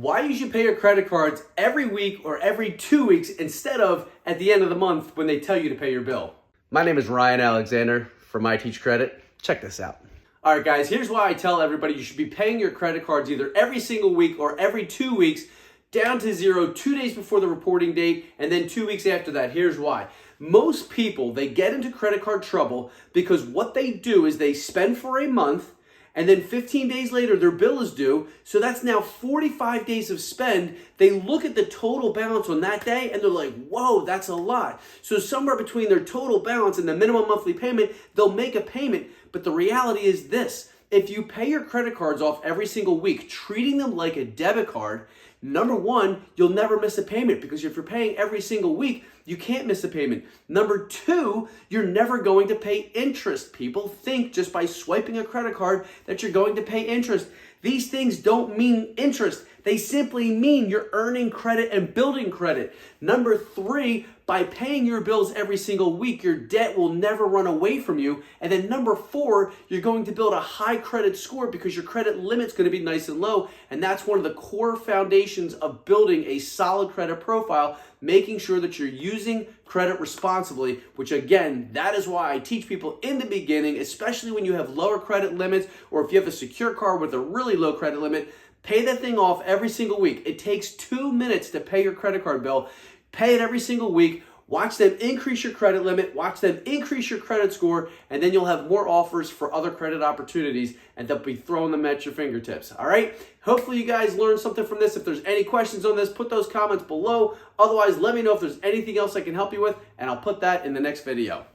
Why you should pay your credit cards every week or every 2 weeks instead of at the end of the month when they tell you to pay your bill. My name is Ryan Alexander from I Teach Credit. Check this out. All right, guys, here's why I tell everybody you should be paying your credit cards either every single week or every 2 weeks down to zero 2 days before the reporting date and then 2 weeks after that. Here's why. Most people, they get into credit card trouble because what they do is they spend for a month and then 15 days later, their bill is due. So that's now 45 days of spend. They look at the total balance on that day and they're like, whoa, that's a lot. So somewhere between their total balance and the minimum monthly payment, they'll make a payment. But the reality is this: if you pay your credit cards off every single week, treating them like a debit card, number one, you'll never miss a payment, because if you're paying every single week, you can't miss a payment. Number two, you're never going to pay interest. People think just by swiping a credit card that you're going to pay interest. These things don't mean interest. They simply mean you're earning credit and building credit. Number three, by paying your bills every single week, your debt will never run away from you. And then number four, you're going to build a high credit score because your credit limit's going to be nice and low. And that's one of the core foundations of building a solid credit profile, making sure that you're using credit responsibly, which again, that is why I teach people in the beginning, especially when you have lower credit limits or if you have a secure card with a really low credit limit, pay that thing off every single week. It takes 2 minutes to pay your credit card bill. Pay it every single week. Watch them increase your credit limit, watch them increase your credit score, and then you'll have more offers for other credit opportunities, and they'll be throwing them at your fingertips. All right? Hopefully you guys learned something from this. If there's any questions on this, put those comments below. Otherwise, let me know if there's anything else I can help you with, and I'll put that in the next video.